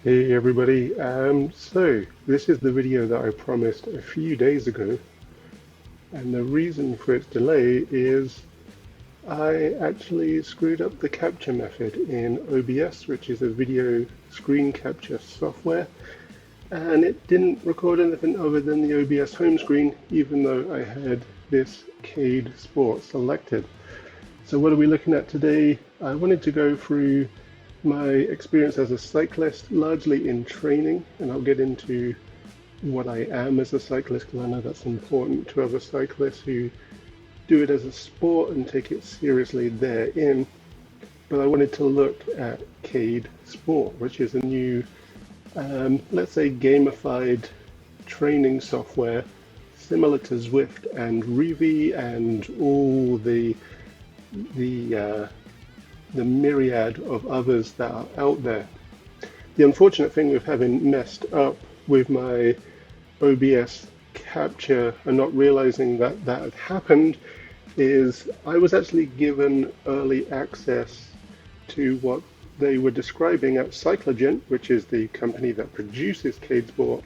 Hey everybody, so this is the video that I promised a few days ago, and the reason for its delay is I actually screwed up the capture method in OBS, which is a video screen capture software, and it didn't record anything other than the OBS home screen, even though I had this CADEsport selected. So what are we looking at today? I wanted to go through my experience as a cyclist, largely in training, and I'll get into what I am as a cyclist because I know that's important to other cyclists who do it as a sport and take it seriously therein. But I wanted to look at CADEsport, which is a new, let's say, gamified training software similar to Zwift and Rouvy and all the myriad of others that are out there. The unfortunate thing with having messed up with my OBS capture and not realizing that that had happened is I was actually given early access to what they were describing at Cycligent, which is the company that produces CADEsport.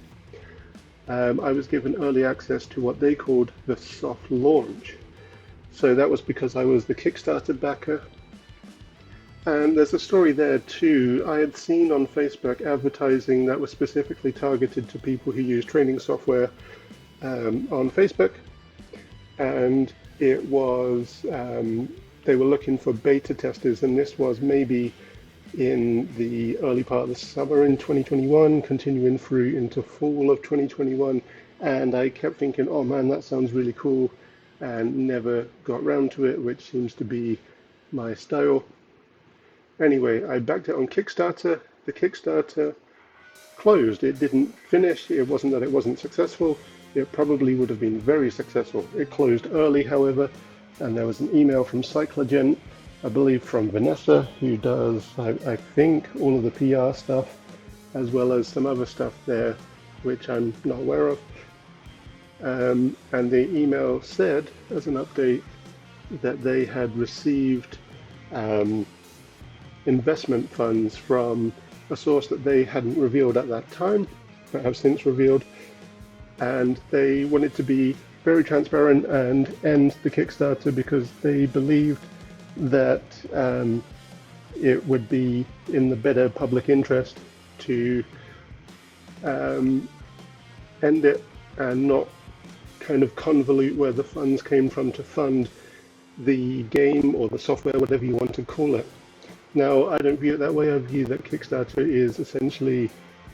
I was given early access to what they called the soft launch. So that was because I was the Kickstarter backer. And there's a story there too. I had seen on Facebook advertising that was specifically targeted to people who use training software on Facebook, and it was they were looking for beta testers, and this was maybe in the early part of the summer in 2021, continuing through into fall of 2021, and I kept thinking, oh man, that sounds really cool, and never got round to it, which seems to be my style. Anyway, I backed it on Kickstarter. The Kickstarter closed. It didn't finish. It wasn't that it wasn't successful. It probably would have been very successful. It closed early, however, and there was an email from Cycligent, I believe from Vanessa, who does, I think, all of the PR stuff, as well as some other stuff there, which I'm not aware of. And the email said, as an update, that they had received investment funds from a source that they hadn't revealed at that time, but have since revealed, and they wanted to be very transparent and end the Kickstarter because they believed that it would be in the better public interest to end it and not kind of convolute where the funds came from to fund the game or the software, whatever you want to call it. Now, I don't view it that way. I view that Kickstarter is essentially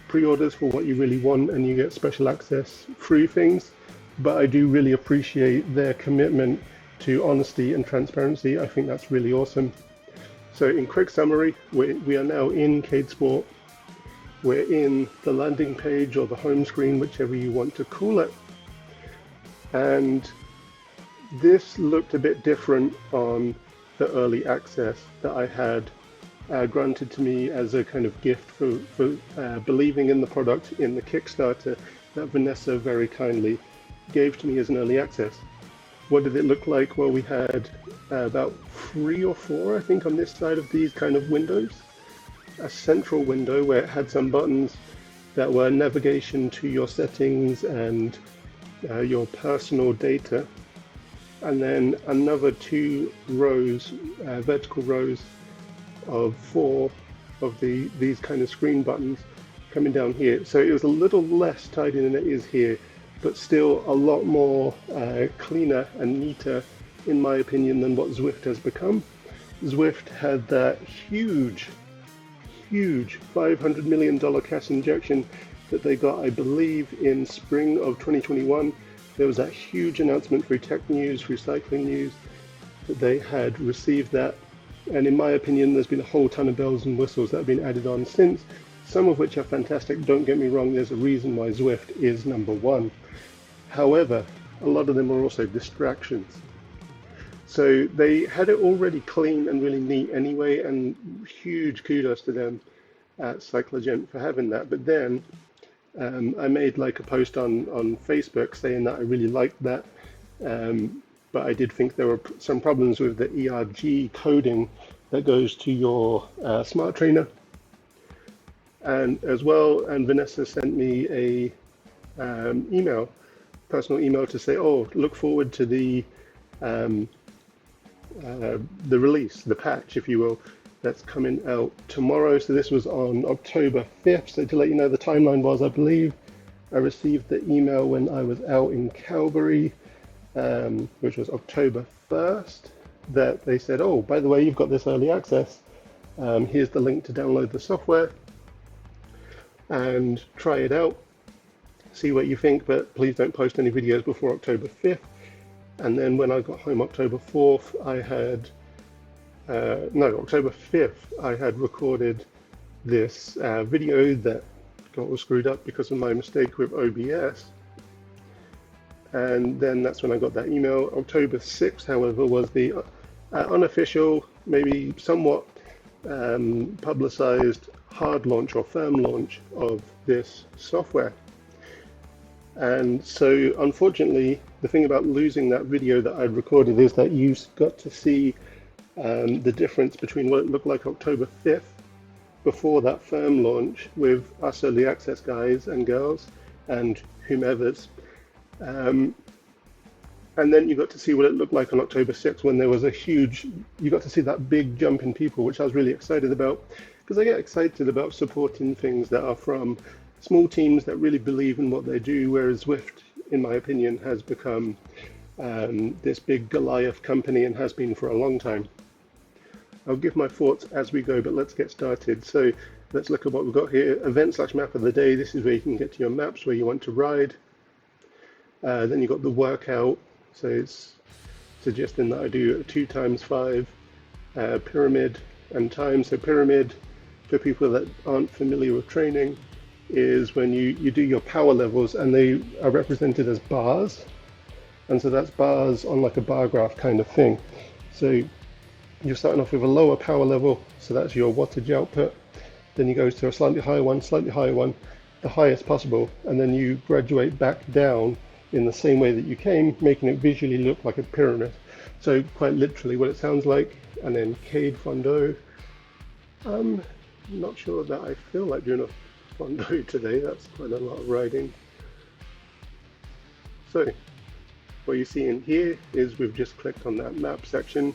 pre-orders for what you really want, and you get special access through things. But I do really appreciate their commitment to honesty and transparency. I think that's really awesome. So in quick summary, we are now in CADEsport. We're in the landing page or the home screen, whichever you want to call it. And this looked a bit different on the early access that I had granted to me as a kind of gift for believing in the product in the Kickstarter that Vanessa very kindly gave to me as an early access. What did it look like? Well, we had about 3 or 4, I think, on this side of these kind of windows. A central window where it had some buttons that were navigation to your settings and your personal data. And then another 2 rows, vertical rows of 4 of these kind of screen buttons coming down here. So it was a little less tidy than it is here, but still a lot more cleaner and neater, in my opinion, than what Zwift has become. Zwift had that huge $500 million cash injection that they got, I believe, in spring of 2021. There was that huge announcement through tech news, through cycling news, that they had received that. And in my opinion, there's been a whole ton of bells and whistles that have been added on since, some of which are fantastic. Don't get me wrong, there's a reason why Zwift is number 1. However, a lot of them are also distractions. So they had it already clean and really neat anyway, and huge kudos to them at Cycligent for having that. But then I made like a post on Facebook saying that I really liked that, but I did think there were some problems with the ERG coding that goes to your smart trainer. And as well, and Vanessa sent me a personal email to say, oh, look forward to um, the release, the patch, if you will, that's coming out tomorrow. So this was on October 5th. So to let you know, the timeline was, I believe, I received the email when I was out in Calgary, which was October 1st, that they said, oh, by the way, you've got this early access. Here's the link to download the software and try it out, see what you think, but please don't post any videos before October 5th. And then when I got home October 4th, I had, no, October 5th, I had recorded this video that got all screwed up because of my mistake with OBS. And then that's when I got that email. October 6th, however, was the unofficial, maybe somewhat publicized hard launch or firm launch of this software. And so unfortunately, the thing about losing that video that I'd recorded is that you got to see the difference between what it looked like October 5th before that firm launch with us early access guys and girls and whomever's. And then you got to see what it looked like on October 6th when there was a huge, you got to see that big jump in people, which I was really excited about, because I get excited about supporting things that are from small teams that really believe in what they do, whereas Zwift, in my opinion, has become this big Goliath company and has been for a long time. I'll give my thoughts as we go, but let's get started. So let's look at what we've got here. Event/map of the day. This is where you can get to your maps where you want to ride. Then you've got the workout. So it's suggesting that I do a 2x5 pyramid and time. So pyramid, for people that aren't familiar with training, is when you do your power levels, and they are represented as bars. And so that's bars on like a bar graph kind of thing. So you're starting off with a lower power level, so that's your wattage output. Then you go to a slightly higher one, the highest possible, and then you graduate back down in the same way that you came, making it visually look like a pyramid. So quite literally what it sounds like. And then Cade Fondo. I'm not sure that I feel like doing a Fondo today. That's quite a lot of riding. So what you see in here is we've just clicked on that map section,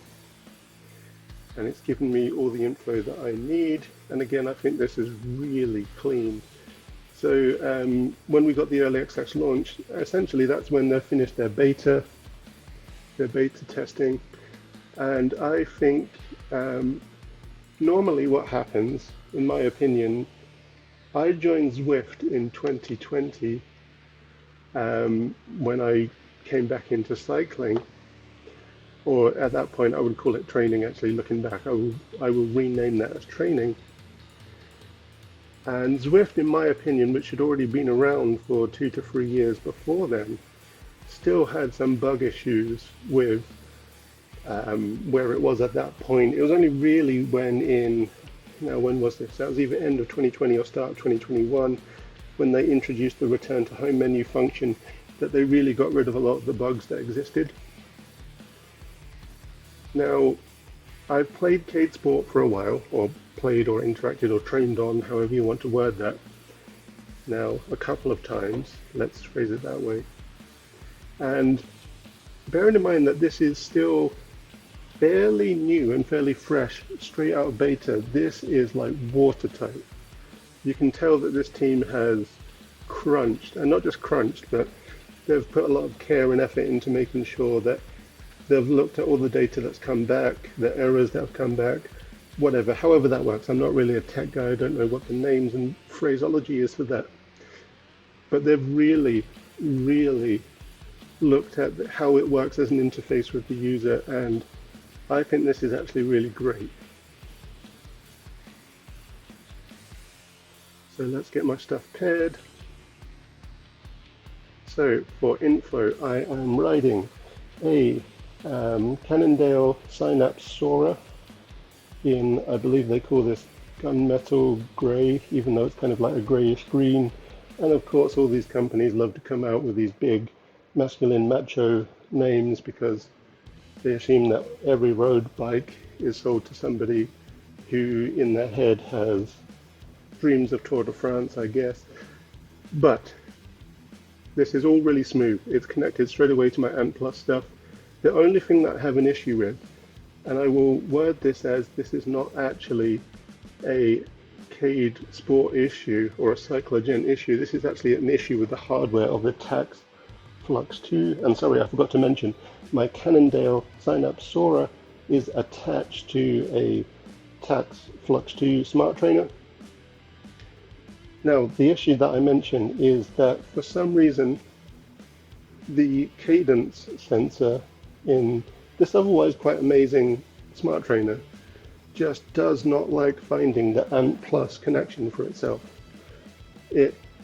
and it's given me all the info that I need. And again, I think this is really clean. So when we got the early access launch, essentially that's when they finished their beta testing. And I think normally what happens, in my opinion, I joined Zwift in 2020 when I came back into cycling, or at that point I would call it training. Actually, looking back, I will rename that as training. And Zwift, in my opinion, which had already been around for 2 to 3 years before then, still had some bug issues with where it was at that point. It was only really when when was this? That was either end of 2020 or start of 2021, when they introduced the return to home menu function, that they really got rid of a lot of the bugs that existed. Now, I've played CADEsport for a while, or played or interacted or trained on, however you want to word that, now a couple of times, let's phrase it that way. And bearing in mind that this is still fairly new and fairly fresh, straight out of beta, this is like watertight. You can tell that this team has crunched, and not just crunched, but they've put a lot of care and effort into making sure that they've looked at all the data that's come back, the errors that have come back, whatever, however that works. I'm not really a tech guy, I don't know what the names and phraseology is for that. But they've really, really looked at how it works as an interface with the user, and I think this is actually really great. So let's get my stuff paired. So for info, I am riding a Cannondale Synapse Sora in, I believe they call this gunmetal grey, even though it's kind of like a greyish green. And of course all these companies love to come out with these big masculine macho names because they assume that every road bike is sold to somebody who in their head has dreams of Tour de France, I guess. But this is all really smooth. It's connected straight away to my Ant Plus stuff. The only thing that I have an issue with, and I will word this as this is not actually a CADEsport issue or a Cycligent issue. This is actually an issue with the hardware of the Tacx Flux 2. And sorry, I forgot to mention, my Cannondale sign-up Sora is attached to a Tacx Flux 2 smart trainer. Now, the issue that I mentioned is that for some reason, the cadence sensor in this otherwise quite amazing smart trainer just does not like finding the Ant Plus connection for itself.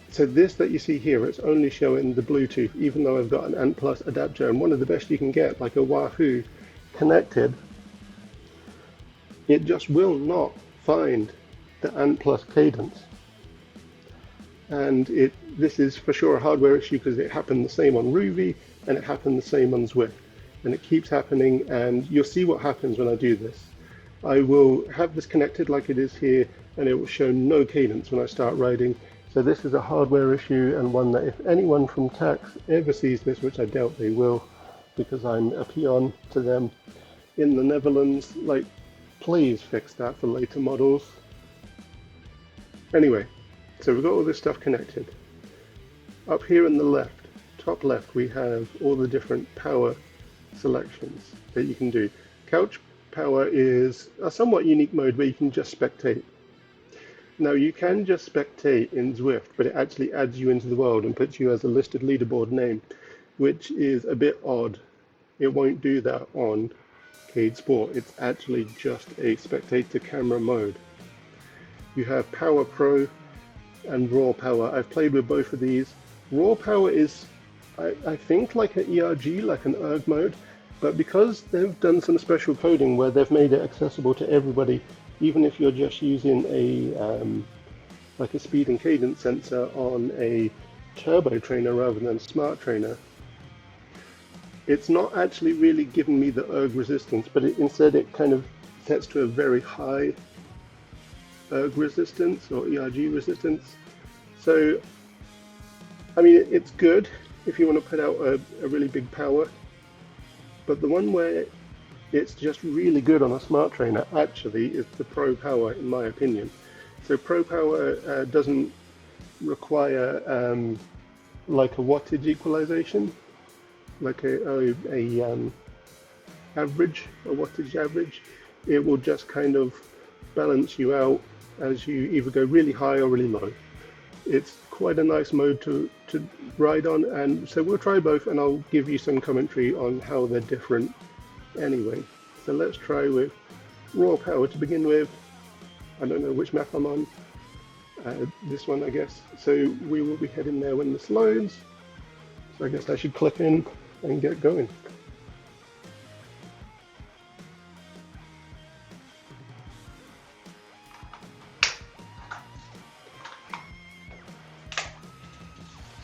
So this that you see here, it's only showing the Bluetooth, even though I've got an Ant Plus adapter, and one of the best you can get, like a Wahoo connected, it just will not find the Ant Plus cadence. And this is for sure a hardware issue because it happened the same on Rouvy and it happened the same on Zwift. And it keeps happening, and you'll see what happens when I do this. I will have this connected like it is here, and it will show no cadence when I start riding. So this is a hardware issue, and one that if anyone from Tacx ever sees this, which I doubt they will, because I'm a peon to them in the Netherlands, like, please fix that for later models. Anyway, so we've got all this stuff connected. Up here in the left, top left, we have all the different power selections that you can do. Couch power is a somewhat unique mode where you can just spectate. Now you can just spectate in Zwift, but it actually adds you into the world and puts you as a listed leaderboard name, which is a bit odd. It won't do that on CADEsport. It's actually just a spectator camera mode. You have Power Pro and Raw Power. I've played with both of these. Raw Power is, I think, like an ERG, like an erg mode, but because they've done some special coding where they've made it accessible to everybody, even if you're just using like a speed and cadence sensor on a turbo trainer rather than a smart trainer, it's not actually really giving me the erg resistance, but instead it kind of sets to a very high erg resistance or ERG resistance. So, I mean, it's good if you want to put out a really big power, but the one where it's just really good on a smart trainer actually is the Pro Power, in my opinion. So Pro Power doesn't require like a wattage equalization, like a wattage average. It will just kind of balance you out as you either go really high or really low. It's quite a nice mode to ride on, and so we'll try both and I'll give you some commentary on how they're different anyway. So let's try with Raw Power to begin with. I don't know which map I'm on. This one, I guess. So we will be heading there when this loads. So I guess I should click in and get going.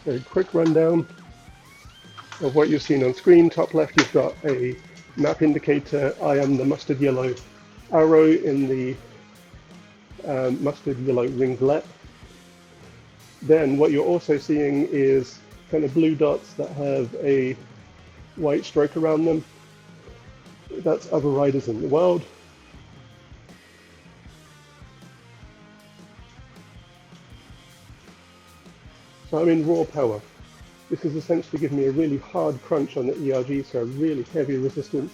So quick rundown of what you've seen on screen. Top left, you've got a map indicator. I am the mustard yellow arrow in the mustard yellow ringlet. Then what you're also seeing is kind of blue dots that have a white stroke around them. That's other riders in the world. So I'm in Raw Power. This is essentially giving me a really hard crunch on the ERG, so a really heavy resistance.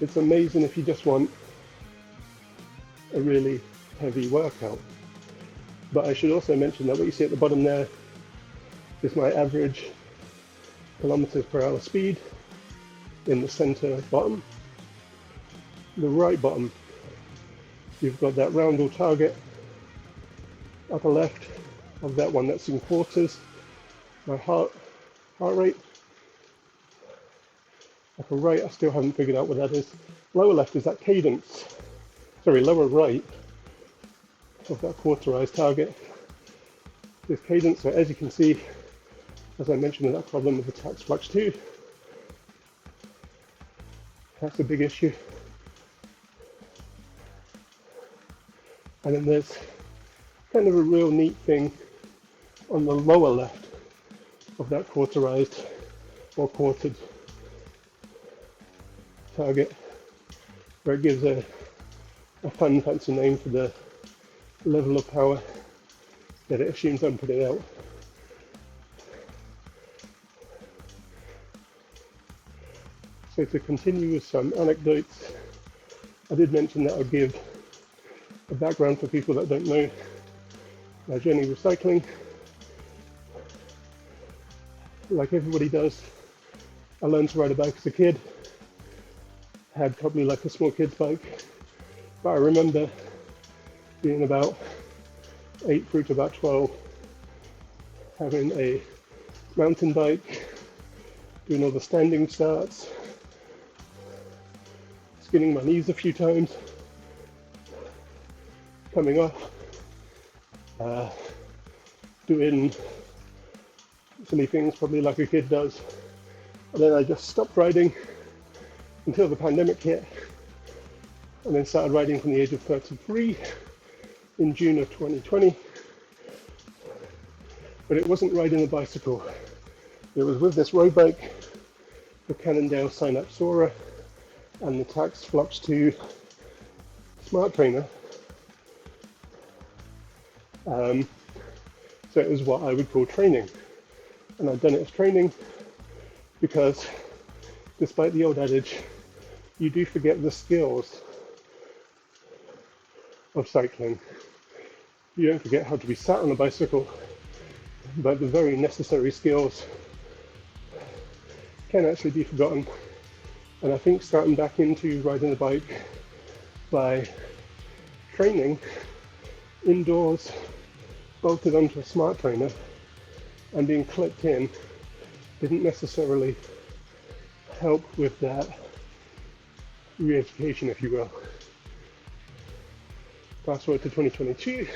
It's amazing if you just want a really heavy workout. But I should also mention that what you see at the bottom there is my average kilometers per hour speed in the center bottom. The right bottom, you've got that roundel target. Upper left of that one, that's in quarters. My heart rate. Upper right, I still haven't figured out what that is. Lower left is that cadence. Sorry, lower right of that quarterized target is cadence. So as you can see, as I mentioned, that problem with the Tacx Flux 2, that's a big issue. And then there's kind of a real neat thing on the lower left of that quarterized or quartered target, where it gives a fun fancy name for the level of power that it assumes I'm putting out. So to continue with some anecdotes, I did mention that I'd give a background for people that don't know my journey with cycling. Like everybody does, I learned to ride a bike as a kid. Had probably like a small kid's bike, but I remember being about 8 through to about 12, having a mountain bike, doing all the standing starts, skinning my knees a few times, coming off, doing silly things probably like a kid does. And then I just stopped riding until the pandemic hit, and then started riding from the age of 33 in June of 2020. But it wasn't riding a bicycle. It was with this road bike, the Cannondale Synapse Aura, and the Tacx Flux 2 smart trainer. So it was what I would call training. And I'd done it as training because, despite the old adage, you do forget the skills of cycling. You don't forget how to be sat on a bicycle, but the very necessary skills can actually be forgotten. And I think starting back into riding a bike by training indoors, bolted onto a smart trainer and being clipped in, didn't necessarily help with that re-education, if you will. Fast forward to 2022,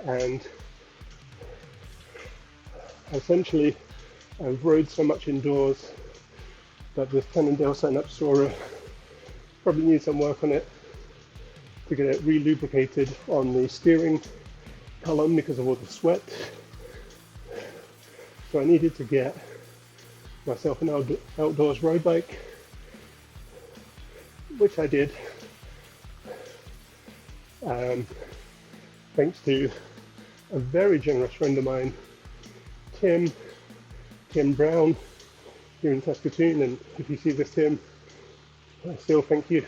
and essentially I've rode so much indoors that this Cannondale Synapse Aura probably needs some work on it to get it re-lubricated on the steering column because of all the sweat. So I needed to get myself an outdoors road bike, which I did, thanks to a very generous friend of mine, Tim Brown, here in Saskatoon. And if you see this, Tim, I still thank you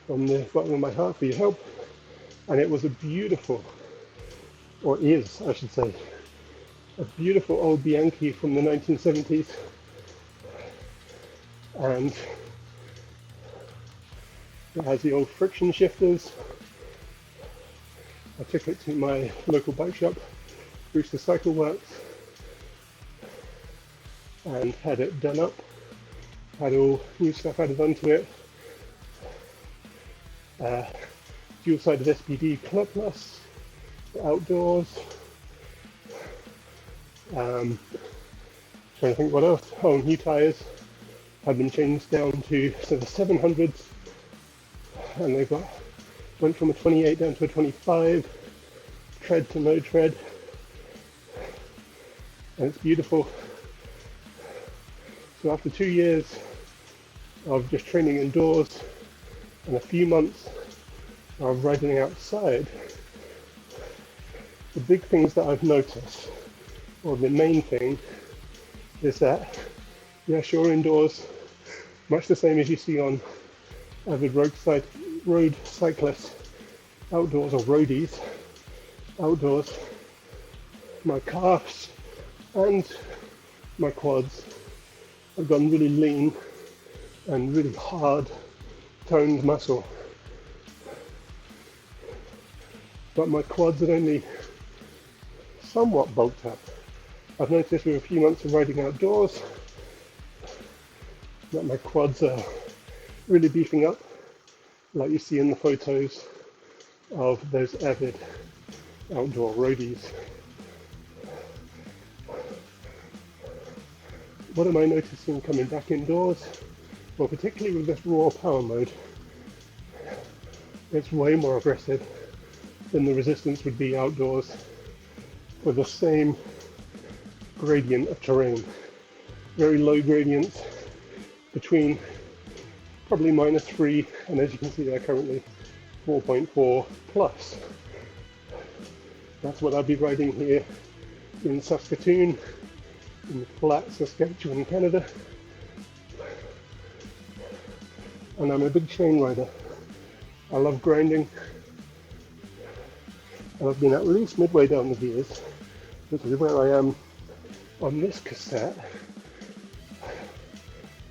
from the bottom of my heart for your help. And it was a beautiful, or is I should say, a beautiful old Bianchi from the 1970s. And it has the old friction shifters. I took it to my local bike shop, Brewster Cycle Works, and had it done up. Had all new stuff added onto it. Dual-sided SPD Club Plus for outdoors. Trying to think what else. Oh, new tyres had been changed down to the 700s, and they went from a 28 down to a 25, tread to no tread, and it's beautiful. So after 2 years of just training indoors and a few months of riding outside, the big things that I've noticed, or the main thing, is that, yeah, sure, indoors, much the same as you see on avid road cyclists, outdoors, or roadies, outdoors, my calves and my quads have gone really lean and really hard toned muscle. But my quads are only somewhat bulked up. I've noticed with a few months of riding outdoors that my quads are really beefing up, like you see in the photos of those avid outdoor roadies. What am I noticing coming back indoors? Well, particularly with this raw power mode, it's way more aggressive. then the resistance would be outdoors for the same gradient of terrain. Very low gradients between probably -3 and, as you can see there, currently 4.4 plus. That's what I'll be riding here in Saskatoon, in flat Saskatchewan, Canada. And I'm a big chain rider. I love grinding. And I've been at least midway down the gears, which is where I am on this cassette.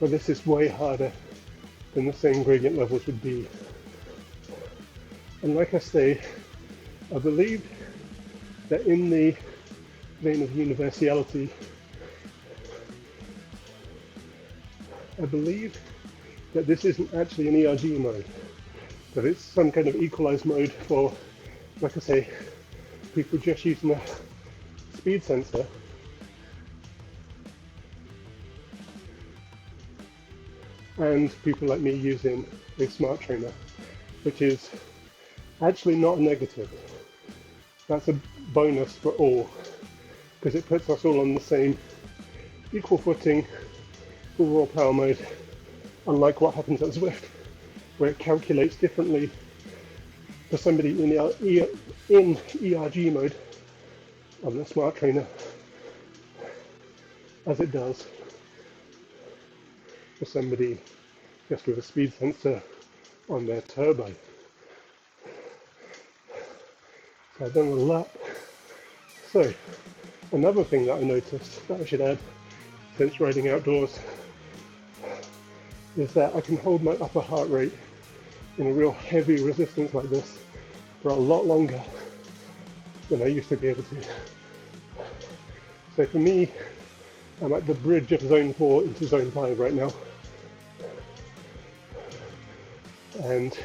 But this is way harder than the same gradient levels would be. And like I say, I believe that in the vein of universality, I believe that this isn't actually an ERG mode, but it's some kind of equalized mode for, like I say, people just using a speed sensor and people like me using a smart trainer, which is actually not a negative. That's a bonus for all, because it puts us all on the same equal footing, full raw power mode, unlike what happens at Zwift, where it calculates differently for somebody in ERG mode on the smart trainer as it does for somebody just with a speed sensor on their turbo. So I've done a lap. So another thing that I noticed that I should add since riding outdoors is that I can hold my upper heart rate in a real heavy resistance like this for a lot longer than I used to be able to. So for me, I'm at the bridge of zone 4 into zone 5 right now. And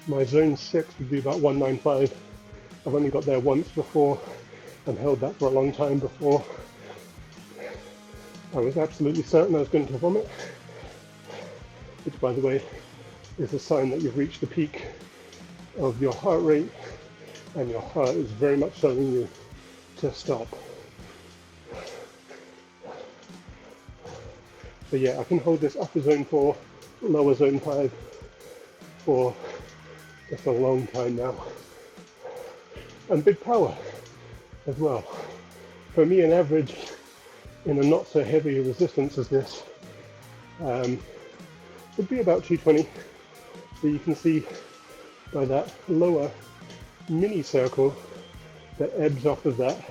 my zone 6 would be about 195. I've only got there once before and held that for a long time before I was absolutely certain I was going to vomit, which, by the way, is a sign that you've reached the peak of your heart rate and your heart is very much telling you to stop. So yeah, I can hold this upper zone 4, lower zone 5 for just a long time now. And big power as well. For me, an average in a not so heavy resistance as this would be about 220. So you can see by that lower mini circle that ebbs off of that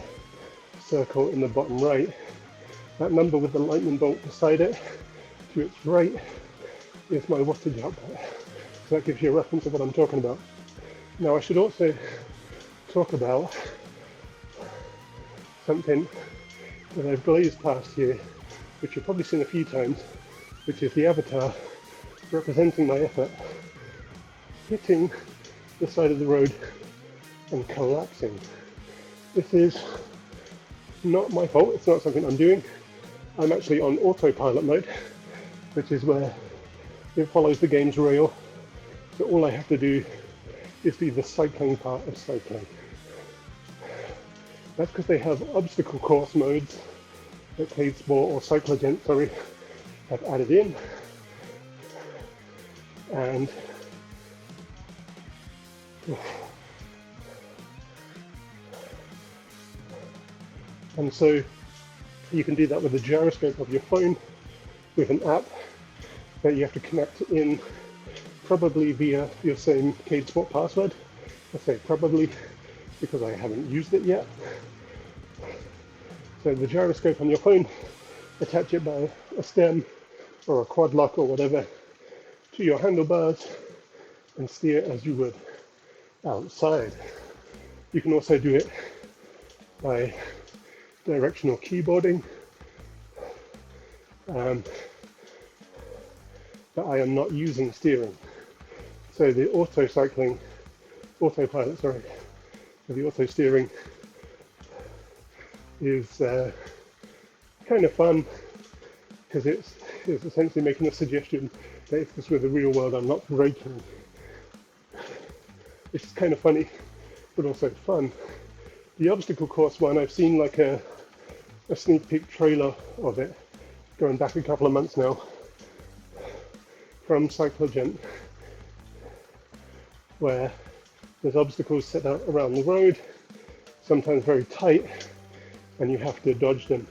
circle in the bottom right, that number with the lightning bolt beside it to its right is my wattage output. So that gives you a reference of what I'm talking about. Now I should also talk about something that I've glazed past here, which you've probably seen a few times, which is the avatar representing my effort hitting the side of the road and collapsing. This is not my fault, it's not something I'm doing. I'm actually on autopilot mode, which is where it follows the game's rail. So all I have to do is do the cycling part of cycling. That's because they have obstacle course modes that CADEsport or Cycligent, have added in. And so you can do that with the gyroscope of your phone with an app that you have to connect in, probably via your same CADEsport password. I say probably because I haven't used it yet. So the gyroscope on your phone, attach it by a stem or a quad lock or whatever to your handlebars and steer as you would outside. You can also do it by directional keyboarding, but I am not using steering. So the autopilot, the auto steering is kind of fun because it's essentially making a suggestion Okay, because with the real world I'm not braking. It's kind of funny, but also fun. The obstacle course one, I've seen like a sneak peek trailer of it going back a couple of months now from Cycligent, where there's obstacles set out around the road, sometimes very tight, and you have to dodge them.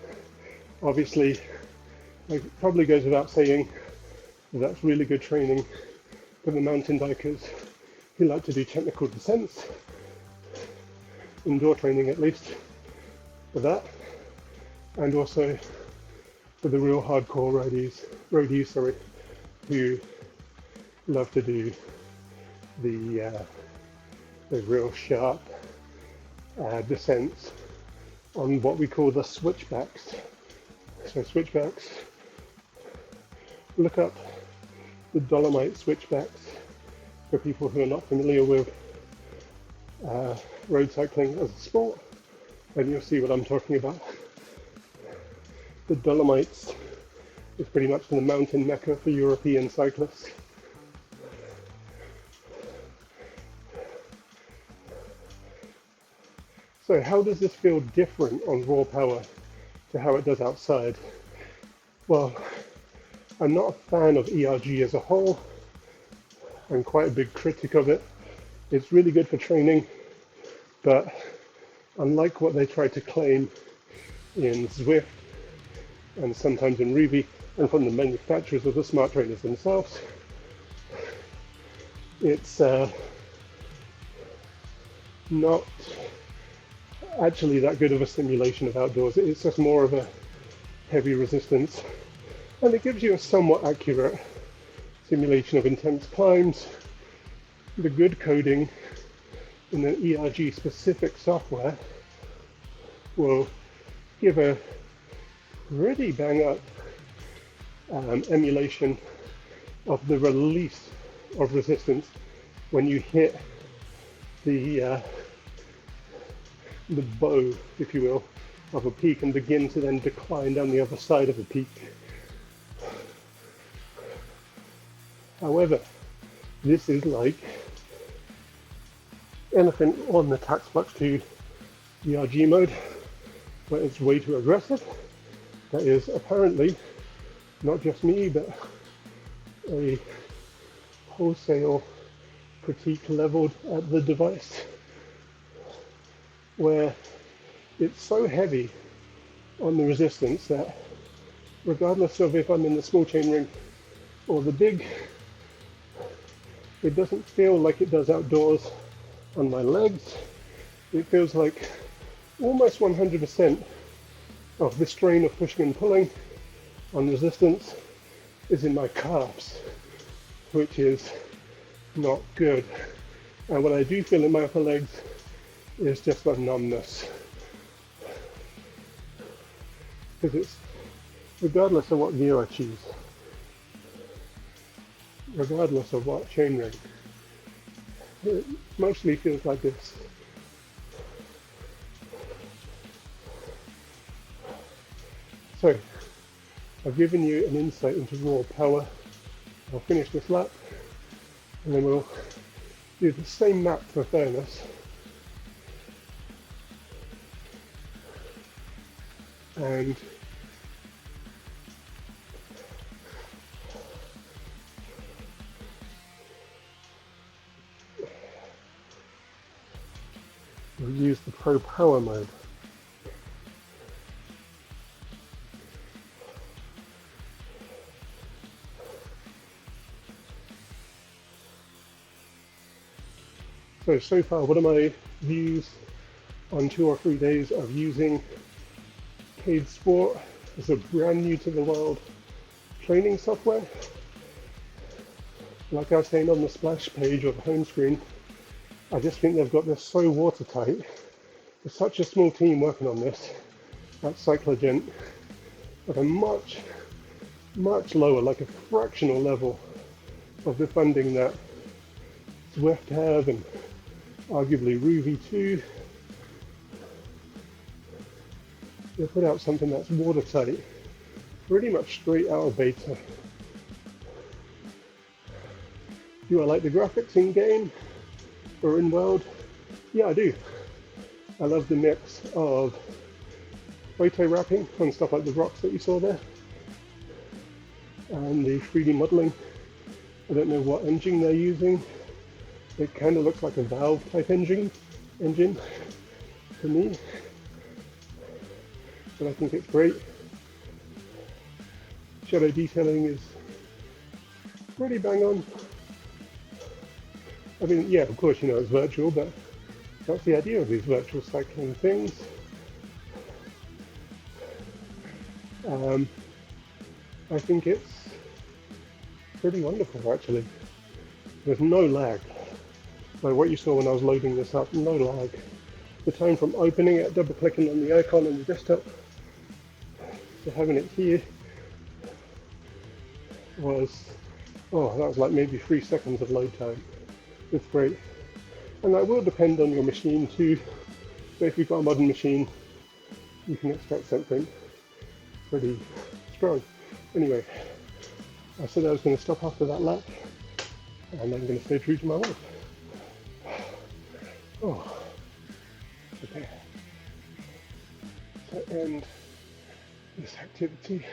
Obviously, it probably goes without saying that that's really good training for the mountain bikers who like to do technical descents, indoor training at least, for that, and also for the real hardcore roadies, who love to do the real sharp descents on what we call the switchbacks. So switchbacks, look up the Dolomite switchbacks for people who are not familiar with road cycling as a sport, and you'll see what I'm talking about. The Dolomites is pretty much the mountain mecca for European cyclists. So how does this feel different on raw power to how it does outside? Well, I'm not a fan of ERG as a whole. I'm quite a big critic of it. It's really good for training, but unlike what they try to claim in Zwift and sometimes in Rouvy and from the manufacturers of the smart trainers themselves, it's not actually that good of a simulation of outdoors. It's just more of a heavy resistance, and it gives you a somewhat accurate simulation of intense climbs. The good coding in the ERG specific software will give a pretty bang up emulation of the release of resistance when you hit the bow, if you will, of a peak and begin to then decline down the other side of the peak. However, this is like anything on the Tacx Flux 2 ERG mode, where it's way too aggressive. That is apparently not just me, but a wholesale critique leveled at the device, where it's so heavy on the resistance that regardless of if I'm in the small chain ring or the big, it doesn't feel like it does outdoors on my legs. It feels like almost 100% of the strain of pushing and pulling on resistance is in my calves, which is not good. And what I do feel in my upper legs is just a numbness. Because it's, regardless of what gear I choose, regardless of what chain ring, it mostly feels like this. So, I've given you an insight into raw power. I'll finish this lap, and then we'll do the same map for fairness. And we'll use the Pro Power mode. So far, what are my views on 2 or 3 days of using CADEsport as a brand new to the world training software? Like I was saying on the splash page or the home screen, I just think they've got this so watertight. There's such a small team working on this at Cycligent at a much lower, like a fractional level of the funding that Zwift have, and arguably Rouvy too. They put out something that's watertight, pretty much straight out of beta. Do I like the graphics in game or in world? Yeah, I do. I love the mix of photo wrapping on stuff like the rocks that you saw there, and the 3D modeling. I don't know what engine they're using. It kind of looks like a Valve type engine to me, but I think it's great. Shadow detailing is pretty bang on. I mean, yeah, of course, you know, it's virtual, but that's the idea of these virtual cycling things. I think it's pretty wonderful, actually. There's no lag. Like what you saw when I was loading this up, no lag. The time from opening it, double clicking on the icon on the desktop, to having it here was, oh, that was like maybe 3 seconds of load time. It's great. And that will depend on your machine too. So if you've got a modern machine, you can expect something pretty strong. Anyway, I said I was going to stop after that lap, and I'm going to stay true to my word. Oh, okay. To end this activity,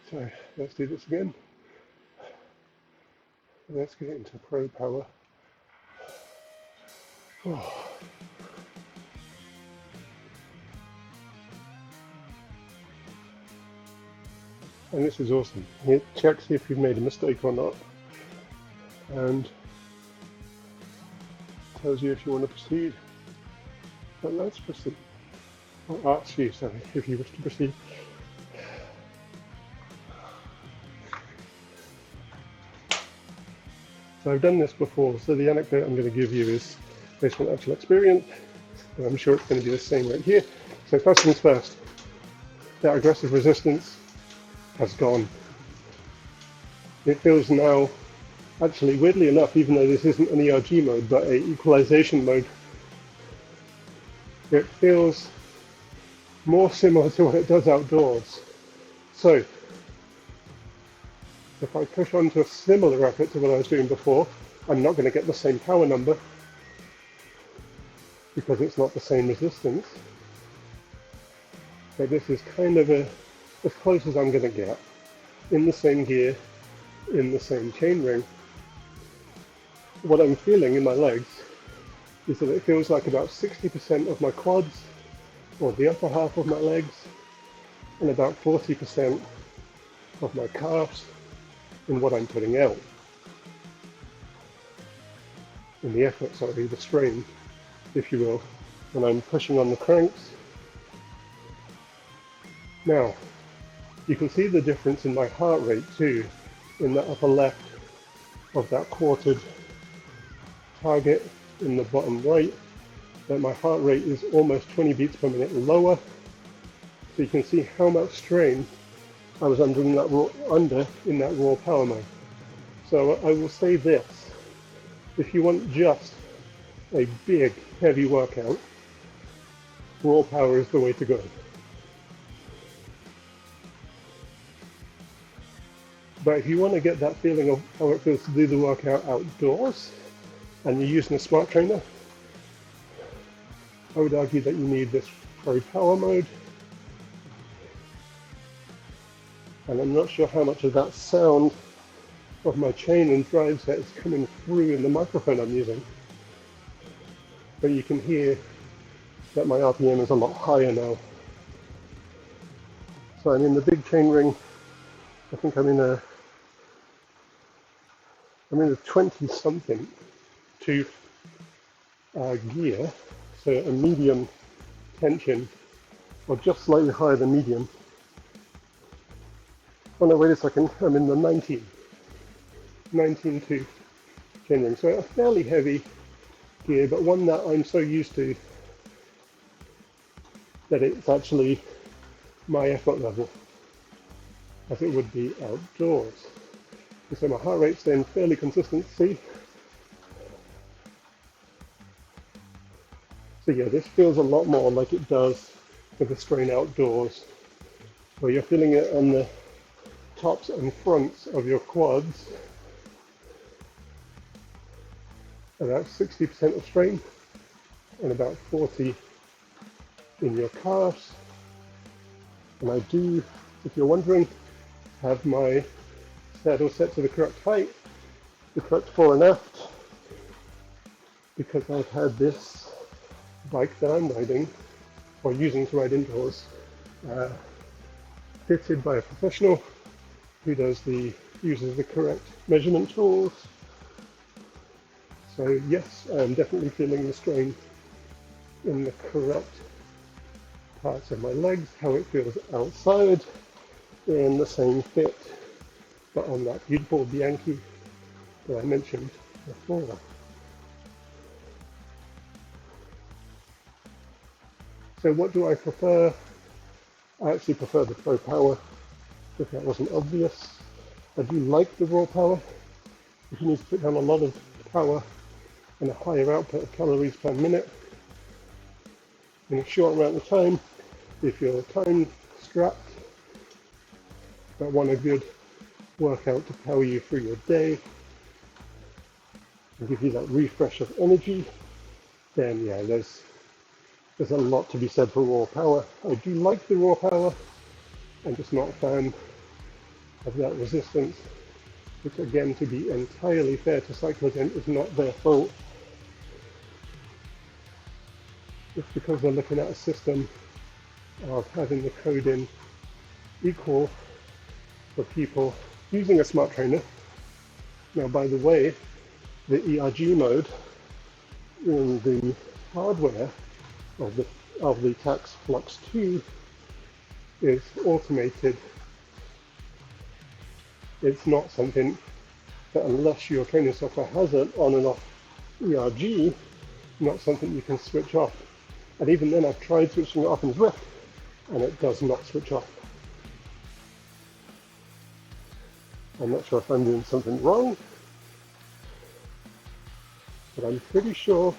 so let's do this again. Let's get into pro power. Oh. And this is awesome. It checks if you've made a mistake or not, and tells you if you want to proceed. But let's proceed. Or asks you, sorry, if you wish to proceed. So I've done this before, so the anecdote I'm going to give you is based on actual experience, and I'm sure it's going to be the same right here. So first things first, that aggressive resistance has gone. It feels now, actually weirdly enough, even though this isn't an ERG mode, but a equalization mode, it feels more similar to what it does outdoors. So if I push onto a similar effort to what I was doing before, I'm not going to get the same power number because it's not the same resistance. So this is kind of as close as I'm going to get in the same gear, in the same chainring. What I'm feeling in my legs is that it feels like about 60% of my quads, or the upper half of my legs, and about 40% of my calves in what I'm putting out. In the effort, sorry, the strain, if you will, when I'm pushing on the cranks. Now, you can see the difference in my heart rate too, in the upper left of that quartered target in the bottom right, that my heart rate is almost 20 beats per minute lower. So you can see how much strain I was under in that raw power mode. So I will say this, if you want just a big heavy workout, raw power is the way to go. But if you want to get that feeling of how it feels to do the workout outdoors, and you're using a smart trainer, I would argue that you need this pro power mode. And I'm not sure how much of that sound of my chain and drive set is coming through in the microphone I'm using. But you can hear that my RPM is a lot higher now. So I'm in the big chain ring. I think I'm in a 20 something tooth gear, so a medium tension, or just slightly higher than medium. Oh no, wait a second, I'm in the 19 tooth chain ring, so a fairly heavy gear, but one that I'm so used to that it's actually my effort level, as it would be outdoors. And so my heart rate's staying fairly consistent, see? So yeah, this feels a lot more like it does with the strain outdoors where you're feeling it on the tops and fronts of your quads, about 60% of strain, and about 40 in your calves. And I do, if you're wondering, have my saddle set to the correct height, the correct fore and aft, because I've had this bike that I'm riding, or using to ride indoors, fitted by a professional who uses the correct measurement tools. So yes, I'm definitely feeling the strain in the correct parts of my legs, how it feels outside, in the same fit, but on that beautiful Bianchi that I mentioned before. So what do I prefer? I actually prefer the Pro Power, if that wasn't obvious. I do like the raw power. If you need to put down a lot of power and a higher output of calories per minute in a short amount of time, if you're time strapped but want a good workout to power you through your day and give you that refresh of energy, then yeah, there's a lot to be said for raw power. I do like the raw power. I'm just not a fan of that resistance, which again, to be entirely fair to Cycligent, is not their fault. It's because they're looking at a system of having the coding equal for people using a smart trainer. Now, by the way, the ERG mode in the hardware of the Tacx Flux 2 is automated. It's not something that, unless your training software has it on and off ERG, not something you can switch off. And even then, I've tried switching it off in Zwift, and it does not switch off. I'm not sure if I'm doing something wrong, but I'm pretty sure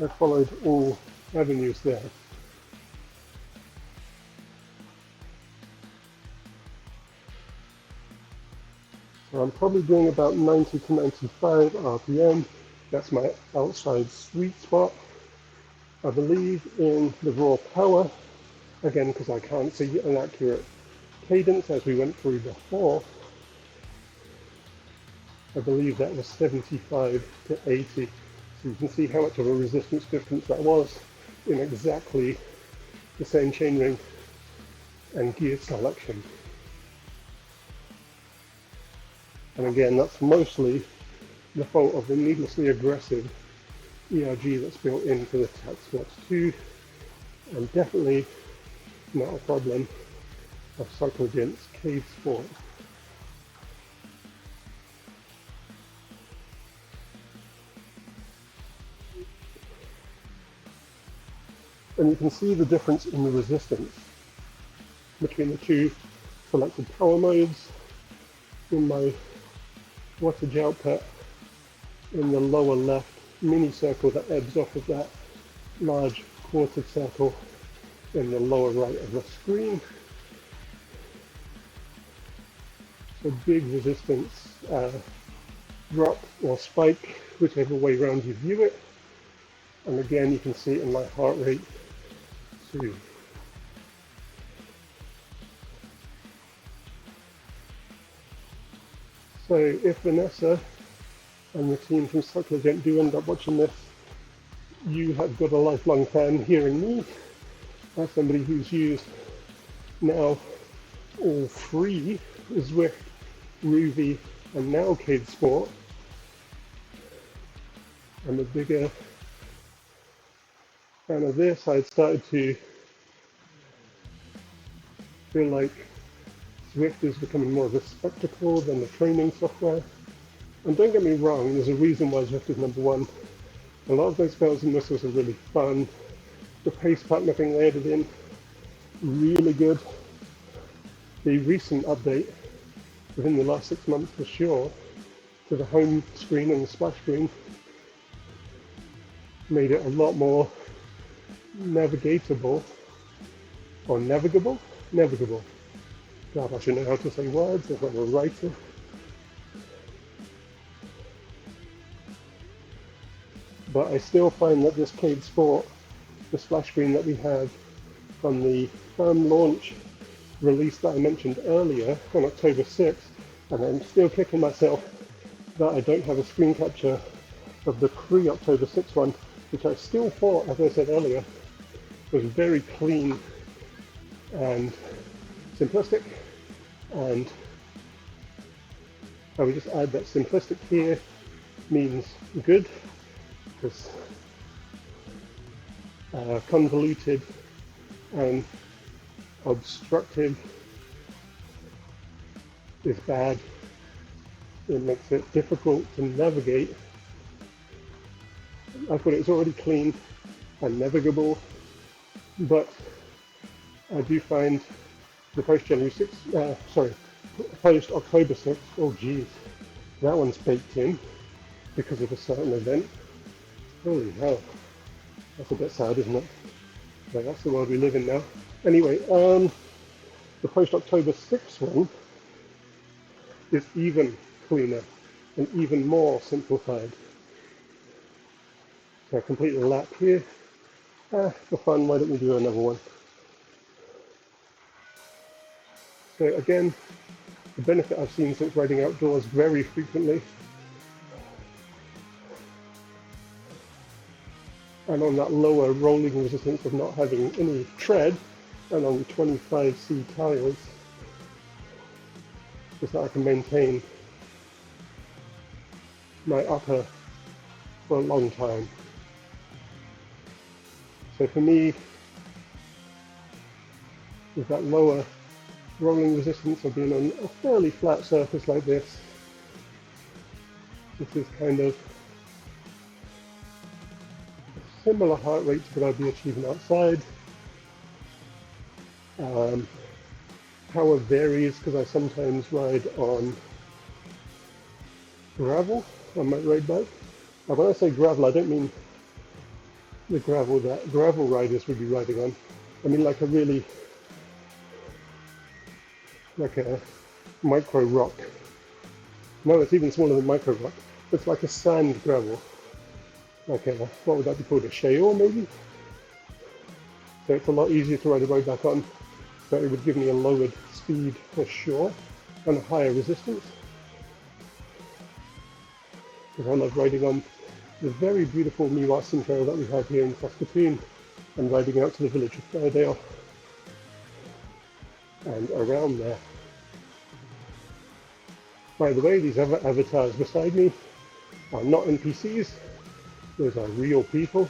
I followed all avenues there. So I'm probably doing about 90 to 95 RPM. That's my outside sweet spot. I believe in the raw power, again, because I can't see an accurate cadence as we went through before. I believe that was 75 to 80. So you can see how much of a resistance difference that was in exactly the same chainring and gear selection. And again, that's mostly the fault of the needlessly aggressive ERG that's built into the Tacx Flux 2, and definitely not a problem of Cycligent's CADEsport. And you can see the difference in the resistance between the two selected power modes. In my wattage output, in the lower left mini circle that ebbs off of that large quartered circle in the lower right of the screen. So big resistance drop or spike, whichever way around you view it. And again, you can see it in my heart rate too. So if Vanessa and the team from Cycligent do end up watching this, you have got a lifelong fan hearing me, as somebody who's used now all three, Zwift, Rouvy, and now CADEsport. I'm a bigger fan of this. I'd started to feel like Zwift is becoming more of a spectacle than the training software. And don't get me wrong, there's a reason why Zwift is number one. A lot of those bells and whistles are really fun. The pace partner thing they added in, really good. The recent update within the last 6 months for sure to the home screen and the splash screen made it a lot more navigatable or navigable. navigable. God, I should know how to say words if I'm a writer. But I still find that this CADEsport, the splash screen that we have from the firm launch release that I mentioned earlier on October 6th, and I'm still kicking myself that I don't have a screen capture of the pre-October 6th one, which I still thought, as I said earlier, was very clean and simplistic, and I would just add that simplistic here means good, because convoluted and obstructive is bad. It makes it difficult to navigate. I thought it was already clean and navigable, but I do find the post-October 6th, oh geez, that one's baked in because of a certain event. Holy hell, that's a bit sad, isn't it? But that's the world we live in now. Anyway, the post-October 6th one is even cleaner and even more simplified. So I complete the lap here. For fun, why don't we do another one? So again, the benefit I've seen since riding outdoors very frequently, and on that lower rolling resistance of not having any tread, and on 25C tires, is that I can maintain my upper for a long time. So for me, with that lower rolling resistance of being on a fairly flat surface like this, this is kind of a similar heart rate to what I'd be achieving outside. Power varies because I sometimes ride on gravel on my road bike. Now when I say gravel, I don't mean the gravel that gravel riders would be riding on. I mean like a micro rock. No, it's even smaller than micro rock. It's like a sand gravel. Like a, what would that be called? A shale maybe? So it's a lot easier to ride a road bike on, but it would give me a lowered speed for sure and a higher resistance. Because I love riding on the very beautiful New Austin Trail that we have here in Saskatoon and riding out to the village of Fairdale and around there. By the way, these other avatars beside me are not NPCs, those are real people.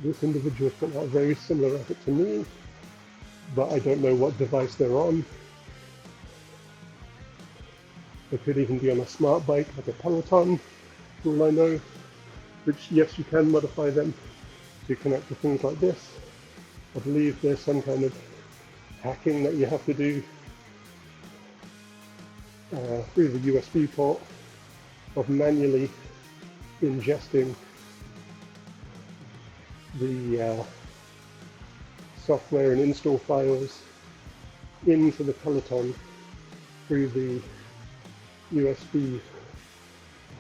This individual put out a very similar effort to me, but I don't know what device they're on. They could even be on a smart bike like a Peloton, for all I know, which yes, you can modify them to connect to things like this. I believe there's some kind of hacking that you have to do through the USB port of manually ingesting the software and install files into the Peloton through the USB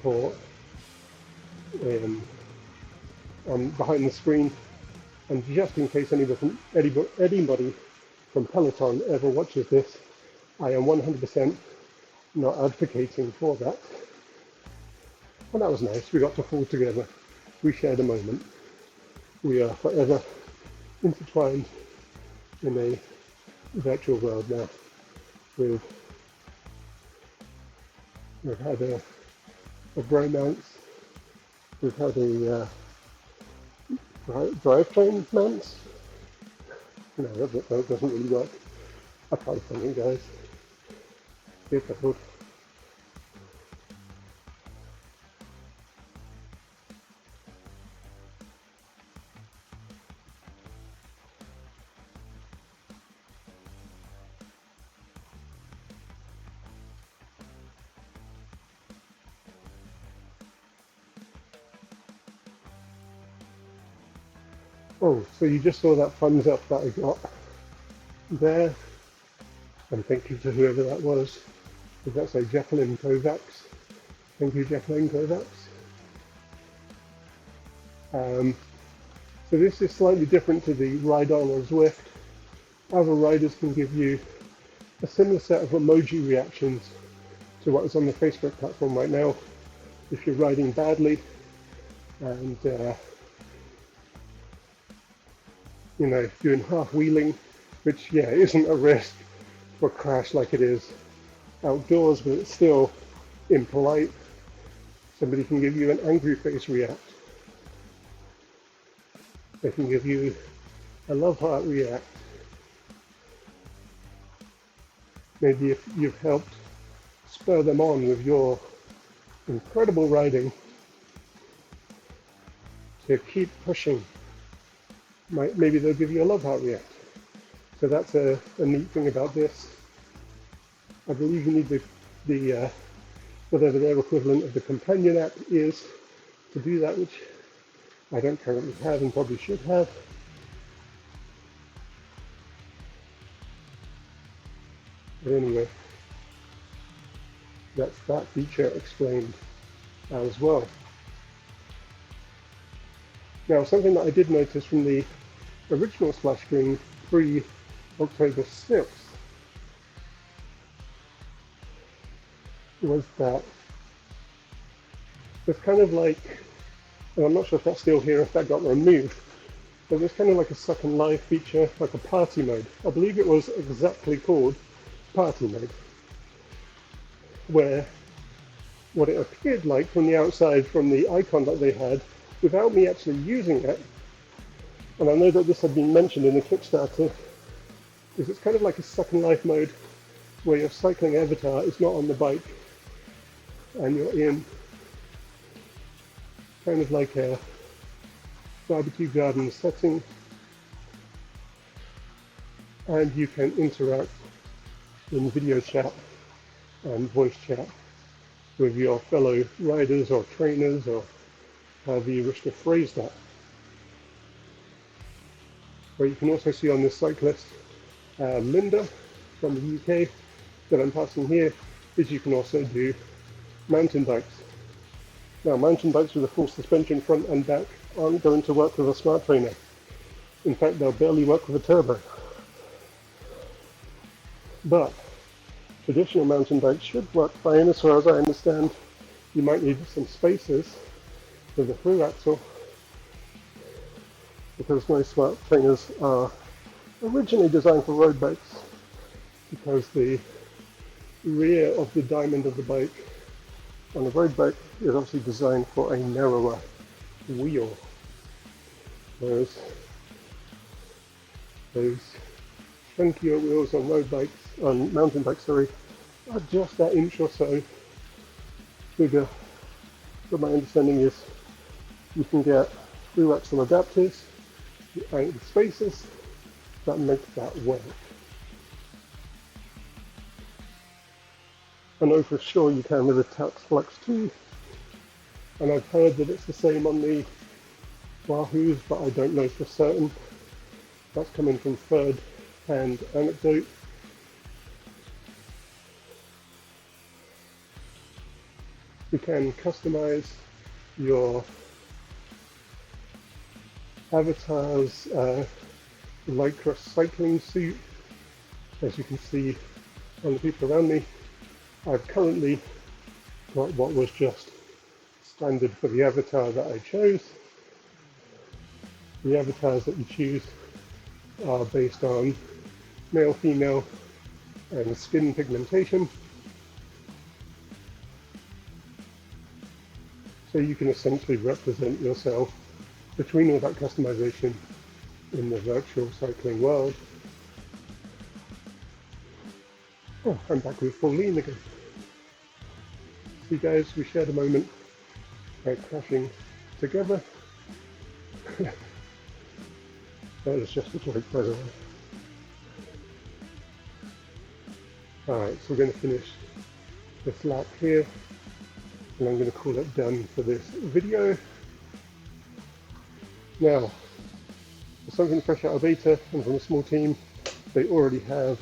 port behind the screen. And just in case anybody from Peloton ever watches this, I am 100% not advocating for that. And that was nice. We got to fall together. We shared a moment. We are forever intertwined in a virtual world now. We've had a bromance. We've had a drivetrain mounts. No, that doesn't really work. I tried something, guys. Difficult. Oh, so you just saw that thumbs up that I got there, and thank you to whoever that was. Did that say Jacqueline Kovacs? Thank you, Jacqueline Kovacs. So this is slightly different to the ride on or Zwift. Other riders can give you a similar set of emoji reactions to what is on the Facebook platform right now. If you're riding badly and you know, doing half wheeling, which isn't a risk for a crash like it is outdoors, but it's still impolite. Somebody can give you an angry face react. They can give you a love heart react. Maybe if you've helped spur them on with your incredible riding to keep pushing, maybe they'll give you a love heart react. So that's a neat thing about this. I believe you need the whatever their equivalent of the companion app is to do that, which I don't currently have and probably should have. But anyway, that's that feature explained as well. Now, something that I did notice from the original splash screen pre-October 6th was that there's kind of like, and I'm not sure if that's still here, if that got removed, but there's kind of like a second life feature, like a party mode. I believe it was exactly called party mode, where what it appeared like from the outside, from the icon that they had, without me actually using it, and I know that this had been mentioned in the Kickstarter, is it's kind of like a second life mode where your cycling avatar is not on the bike and you're in kind of like a barbecue garden setting, and you can interact in video chat and voice chat with your fellow riders or trainers, or however you wish to phrase that. What you can also see on this cyclist, Linda from the UK, that I'm passing here, is you can also do mountain bikes. Now, mountain bikes with a full suspension front and back aren't going to work with a smart trainer. In fact, they'll barely work with a turbo. But traditional mountain bikes should work fine, as far as I understand. You might need some spacers for the through axle, because most smart trainers are originally designed for road bikes, because the rear of the diamond of the bike on a road bike is obviously designed for a narrower wheel, whereas those chunkier wheels on road bikes, on mountain bikes, sorry, are just that inch or so bigger. But my understanding is you can get through axle adapters and spacers that make that work. I know for sure you can with the Tacx Flux too, and I've heard that it's the same on the Wahoos, but I don't know for certain. That's coming from third-hand anecdote. You can customize your avatar's lycra cycling suit, as you can see on the people around me. I've currently got what was just standard for the avatar that I chose. The avatars that you choose are based on male, female, and skin pigmentation. So you can essentially represent yourself between all that customization in the virtual cycling world. Oh, I'm back with Pauline again. See guys, we shared a moment by crashing together. That was just a joke, by the way. Alright, so we're going to finish this lap here, and I'm going to call it done for this video. Now, So something fresh out of beta and from a small team. They already have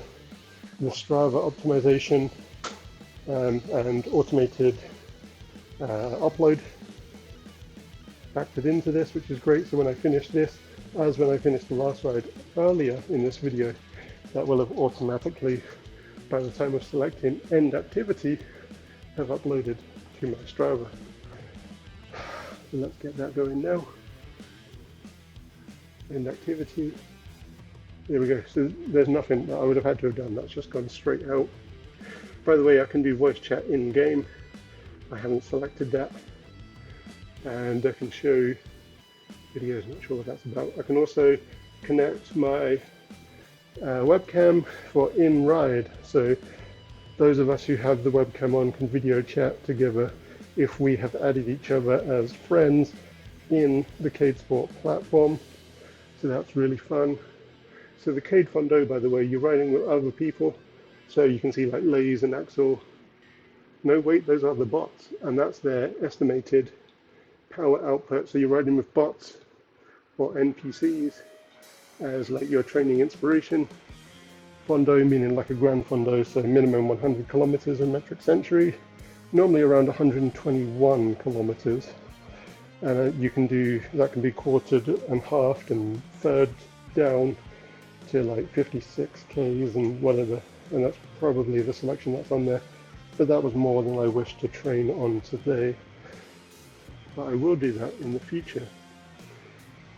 the Strava optimization and automated upload factored into this, which is great. So when I finish this, as when I finished the last ride earlier in this video, that will have automatically, by the time of selecting end activity, have uploaded to my Strava. So let's get that going now. End activity. There we go. So there's nothing that I would have had to have done. That's just gone straight out. By the way, I can do voice chat in game. I haven't selected that. And I can show videos, not sure what that's about. I can also connect my webcam for in-ride. So those of us who have the webcam on can video chat together if we have added each other as friends in the CADEsport platform. So that's really fun. So the Cade Fondo, by the way, you're riding with other people. So you can see like Lays and Axel. No, wait, those are the bots. And that's their estimated power output. So you're riding with bots or NPCs as like your training inspiration. Fondo meaning like a grand fondo, so minimum 100 kilometers in metric century, normally around 121 kilometers. And you can do, that can be quartered and halved and third down to like 56 Ks and whatever. And that's probably the selection that's on there. But that was more than I wish to train on today. But I will do that in the future.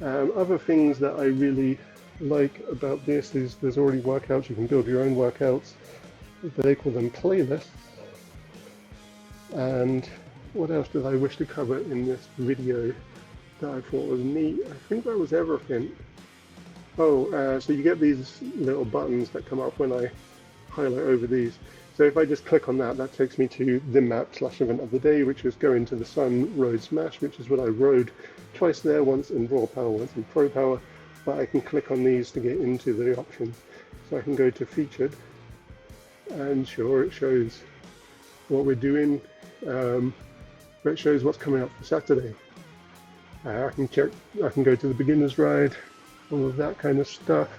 Other things that I really like about this is there's already workouts. You can build your own workouts. They call them playlists. And what else did I wish to cover in this video that I thought was neat? I think that was everything. Oh, so you get these little buttons that come up when I highlight over these. So if I just click on that, that takes me to the map/event of the day, which is going to the Sun Road Smash, which is what I rode twice there, once in Raw Power, once in Pro Power. But I can click on these to get into the options. So I can go to Featured, and sure, it shows what we're doing. But it shows what's coming up for Saturday. I can check, I can go to the beginner's ride, all of that kind of stuff.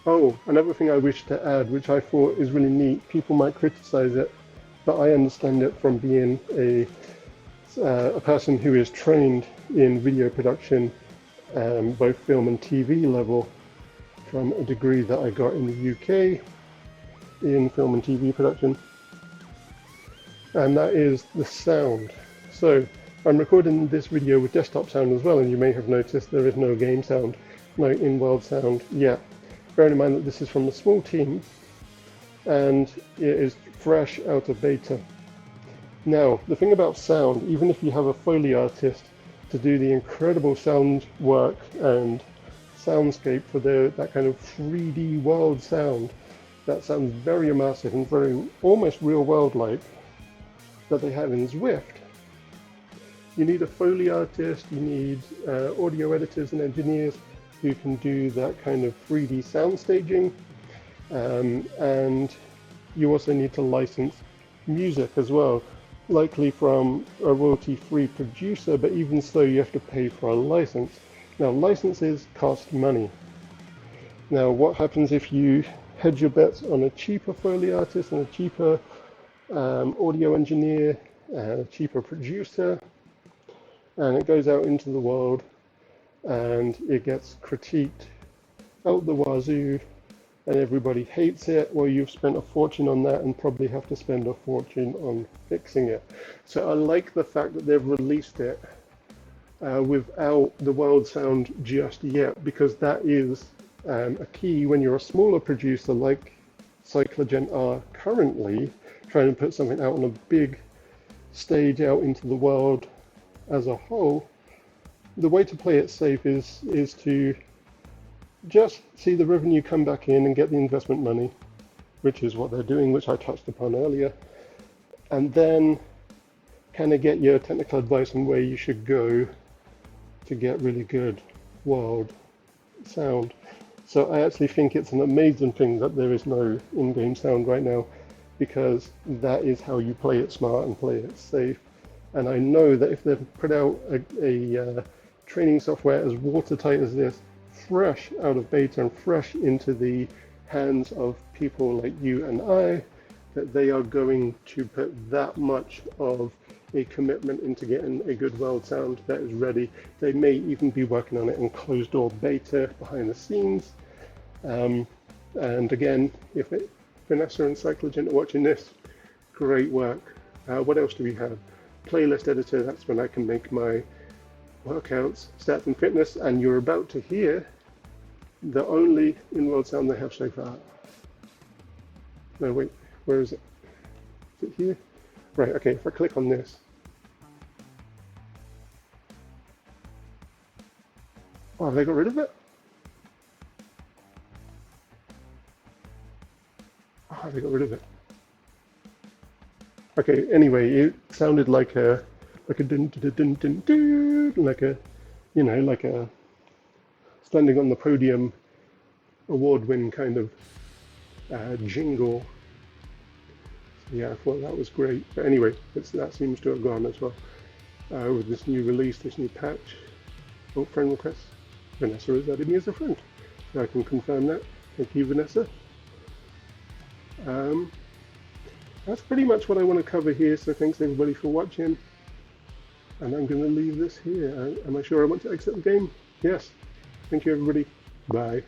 Oh, another thing I wish to add, which I thought is really neat, people might criticize it, but I understand it from being a person who is trained in video production, both film and TV level, from a degree that I got in the UK in film and TV production. And that is the sound. So I'm recording this video with desktop sound as well, and you may have noticed there is no game sound, no in-world sound yet. Bearing in mind that this is from a small team and it is fresh out of beta. Now, the thing about sound, even if you have a Foley artist to do the incredible sound work and soundscape for that kind of 3D world sound, that sounds very immersive and very almost real world like, that they have in Zwift, you need a Foley artist, you need audio editors and engineers who can do that kind of 3D sound staging, and you also need to license music as well, likely from a royalty-free producer, but even so you have to pay for a license. Now licenses cost money. Now what happens if you hedge your bets on a cheaper Foley artist and a cheaper audio engineer and a cheaper producer, and it goes out into the world and it gets critiqued out the wazoo and everybody hates it? Well, you've spent a fortune on that and probably have to spend a fortune on fixing it. So I like the fact that they've released it without the world sound just yet, because that is a key when you're a smaller producer like Cycligent are currently, trying to put something out on a big stage out into the world as a whole. The way to play it safe is to just see the revenue come back in and get the investment money, which is what they're doing, which I touched upon earlier, and then kind of get your technical advice on where you should go to get really good world sound. So I actually think it's an amazing thing that there is no in-game sound right now, because that is how you play it smart and play it safe. And I know that if they've put out a training software as watertight as this, fresh out of beta and fresh into the hands of people like you and I, that they are going to put that much of a commitment into getting a good world sound that is ready. They may even be working on it in closed door beta behind the scenes. And again, if Vanessa and Cycligent are watching this, great work. What else do we have? Playlist editor, that's when I can make my workouts, stats and fitness, and you're about to hear the only in-world sound they have so far. No, wait, where is it? Is it here? Right, okay, if I click on this. Oh, have they got rid of it? Oh, they got rid of it. Okay, anyway, it sounded like a dun dun dun dun dun, like a, you know, like a standing on the podium award-win kind of jingle. So yeah, I thought that was great. But anyway, that seems to have gone as well with this new release, this new patch. Oh, friend request. Vanessa has added me as a friend, so I can confirm that. Thank you, Vanessa. That's pretty much what I want to cover here, so thanks everybody for watching. And I'm going to leave this here. Am I sure I want to exit the game? Yes. Thank you, everybody. Bye.